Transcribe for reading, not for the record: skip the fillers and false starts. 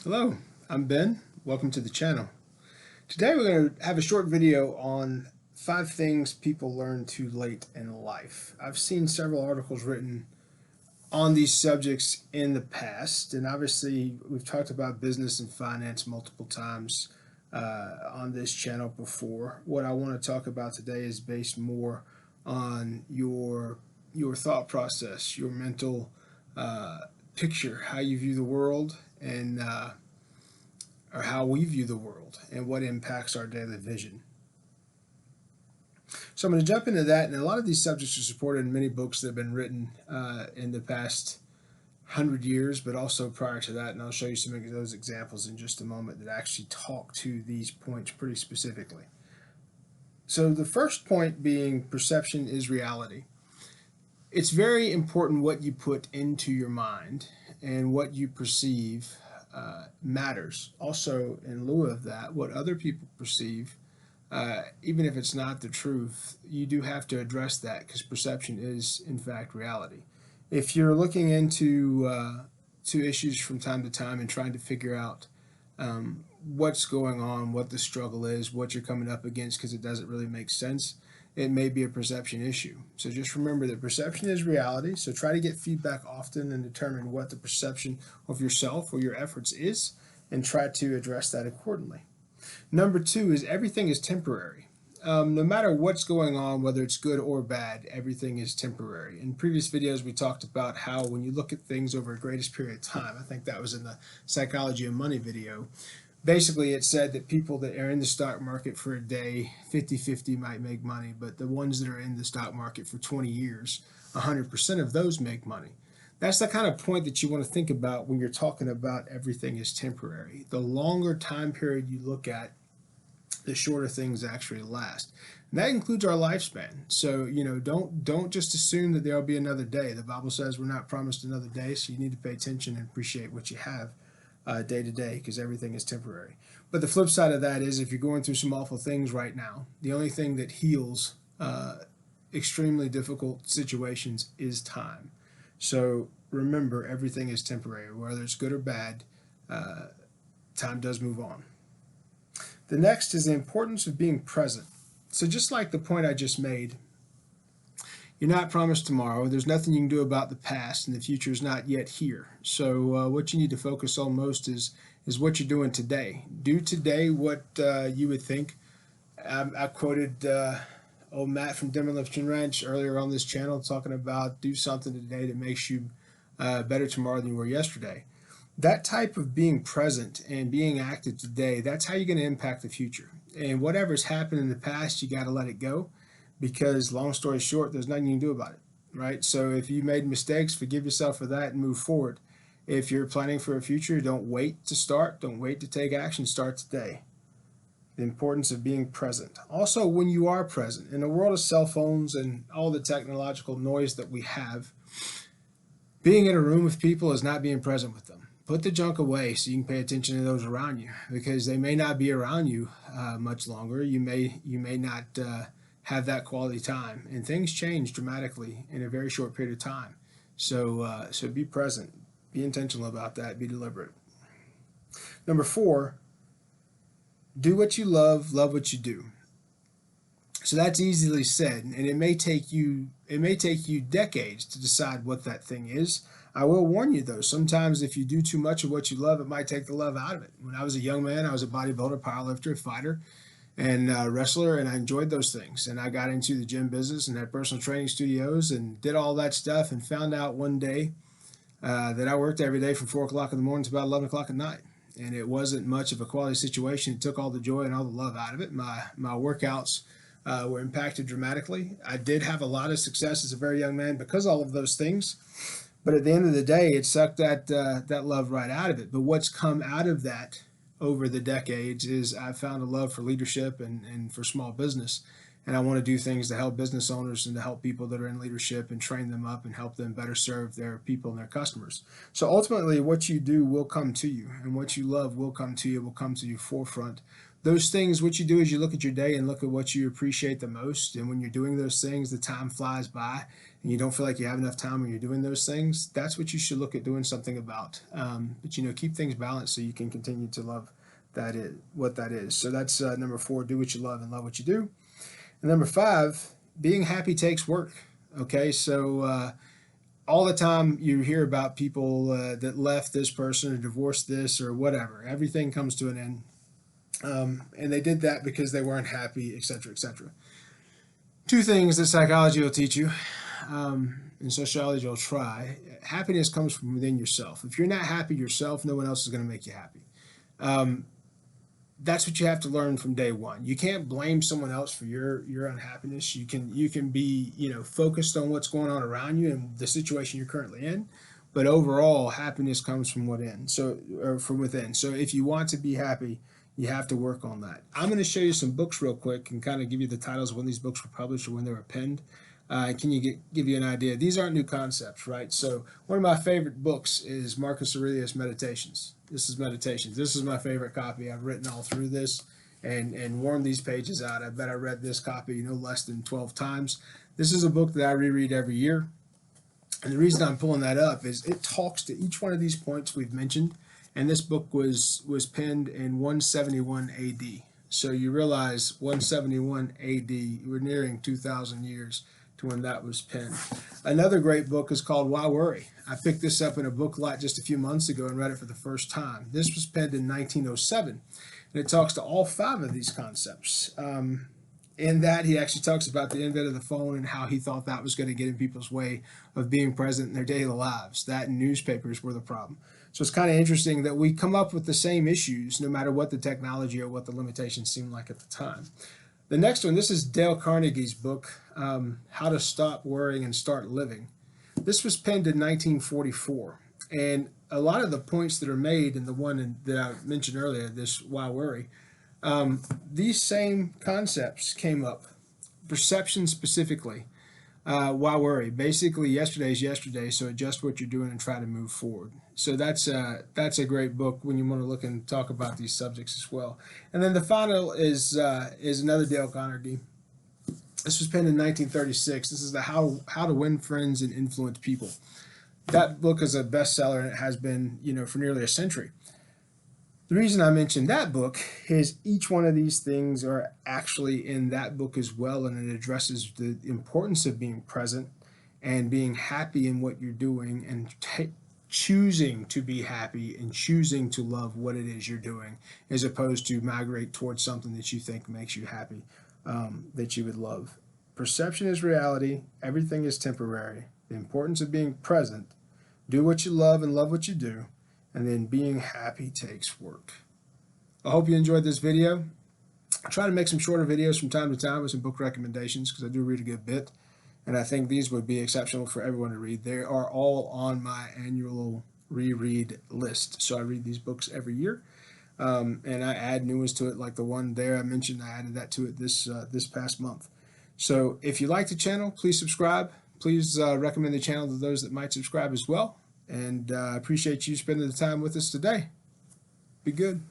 Hello, I'm Ben. Welcome to the channel. Today we're going to have a short video on 5 things people learn too late in life. I've seen several articles written on these subjects in the past, and obviously we've talked about business and finance multiple times on this channel before. What I want to talk about today is based more on your thought process, your mental picture, how you view the world, and or how we view the world and what impacts our daily vision. So I'm going to jump into that, and a lot of these subjects are supported in many books that have been written in the past 100 years, but also prior to that, and I'll show you some of those examples in just a moment that actually talk to these points pretty specifically. So the first point being perception is reality. It's very important what you put into your mind and what you perceive matters. Also, in lieu of that, what other people perceive, even if it's not the truth, you do have to address that because perception is, in fact, reality. If you're looking into to issues from time to time and trying to figure out what's going on, what the struggle is, what you're coming up against because it doesn't really make sense, it may be a perception issue. So just remember that perception is reality. So try to get feedback often and determine what the perception of yourself or your efforts is and try to address that accordingly. Number 2 is everything is temporary. No matter what's going on, whether it's good or bad, everything is temporary. In previous videos, we talked about how when you look at things over a greatest period of time, I think that was in the Psychology of Money video, basically it said that people that are in the stock market for a day, 50-50 might make money, but the ones that are in the stock market for 20 years, 100% of those make money. That's the kind of point that you want to think about when you're talking about everything is temporary. The longer time period you look at, the shorter things actually last. And that includes our lifespan. So, don't just assume that there'll be another day. The Bible says we're not promised another day, so you need to pay attention and appreciate what you have day to day because everything is temporary. But the flip side of that is if you're going through some awful things right now, the only thing that heals extremely difficult situations is time. So remember, everything is temporary. Whether it's good or bad, time does move on. The next is the importance of being present. So just like the point I just made, you're not promised tomorrow. There's nothing you can do about the past, and the future is not yet here. So what you need to focus on most is what you're doing today. Do today what you would think. I quoted old Matt from Demolition Ranch earlier on this channel talking about do something today that makes you better tomorrow than you were yesterday. That type of being present and being active today, that's how you're going to impact the future. And whatever's happened in the past, you got to let it go because, long story short, there's nothing you can do about it, right? So if you made mistakes, forgive yourself for that and move forward. If you're planning for a future, don't wait to start. Don't wait to take action. Start today. The importance of being present. Also, when you are present, in a world of cell phones and all the technological noise that we have, being in a room with people is not being present with them. Put the junk away so you can pay attention to those around you because they may not be around you much longer. You may not have that quality time, and things change dramatically in a very short period of time. So be present, be intentional about that, be deliberate. Number 4, do what you love what you do. So that's easily said, and it may take you decades to decide what that thing is. I will warn you though, sometimes if you do too much of what you love, it might take the love out of it. When I was a young man, I was a bodybuilder, powerlifter, fighter, and wrestler, and I enjoyed those things. And I got into the gym business and had personal training studios and did all that stuff and found out one day that I worked every day from 4 o'clock in the morning to about 11 o'clock at night. And it wasn't much of a quality situation. It took all the joy and all the love out of it. My workouts were impacted dramatically. I did have a lot of success as a very young man because of all of those things. But at the end of the day, it sucked that love right out of it. But what's come out of that over the decades is I've found a love for leadership and for small business. And I want to do things to help business owners and to help people that are in leadership and train them up and help them better serve their people and their customers. So ultimately, what you do will come to you, and what you love will come to you forefront those things, what you do is you look at your day and look at what you appreciate the most. And when you're doing those things, the time flies by and you don't feel like you have enough time when you're doing those things. That's what you should look at doing something about. But keep things balanced so you can continue to love what that is. So that's number 4, do what you love and love what you do. And number 5, being happy takes work. Okay, so all the time you hear about people that left this person or divorced this or whatever. Everything comes to an end. And they did that because they weren't happy, etc., etc. 2 things that psychology will teach you, and sociology will try. Happiness comes from within yourself. If you're not happy yourself, no one else is going to make you happy. That's what you have to learn from day one. You can't blame someone else for your unhappiness. You can be focused on what's going on around you and the situation you're currently in, but overall happiness comes from within. From within. So if you want to be happy, you have to work on that. I'm going to show you some books real quick and kind of give you the titles of when these books were published or when they were penned. Give you an idea? These aren't new concepts, right? So one of my favorite books is Marcus Aurelius' Meditations. This is Meditations. This is my favorite copy. I've written all through this and worn these pages out. I bet I read this copy no less than 12 times. This is a book that I reread every year. And the reason I'm pulling that up is it talks to each one of these points we've mentioned. And this book was penned in 171 AD. So you realize 171 AD, we're nearing 2,000 years to when that was penned. Another great book is called Why Worry? I picked this up in a book lot just a few months ago and read it for the first time. This was penned in 1907, and it talks to all 5 of these concepts. In that, he actually talks about the advent of the phone and how he thought that was going to get in people's way of being present in their daily lives. That and newspapers were the problem. So it's kind of interesting that we come up with the same issues no matter what the technology or what the limitations seem like at the time. The next one, this is Dale Carnegie's book, How to Stop Worrying and Start Living. This was penned in 1944. And a lot of the points that are made in the one that I mentioned earlier, this Why Worry, these same concepts came up. Perception specifically. Why worry? Basically, yesterday is yesterday, so adjust what you're doing and try to move forward. So that's a great book when you want to look and talk about these subjects as well. And then the final is another Dale Carnegie. This was penned in 1936. This is the How to Win Friends and Influence People. That book is a bestseller, and it has been for nearly a century. The reason I mentioned that book is each one of these things are actually in that book as well, and it addresses the importance of being present and being happy in what you're doing and choosing to be happy and choosing to love what it is you're doing, as opposed to migrate towards something that you think makes you happy, that you would love. Perception is reality. Everything is temporary. The importance of being present. Do what you love and love what you do. And then being happy takes work. I hope you enjoyed this video. I try to make some shorter videos from time to time with some book recommendations because I do read a good bit. And I think these would be exceptional for everyone to read. They are all on my annual reread list. So I read these books every year. And I add new ones to it, like the one there I mentioned. I added that to it this past month. So if you like the channel, please subscribe. Please recommend the channel to those that might subscribe as well. And I appreciate you spending the time with us today. Be good.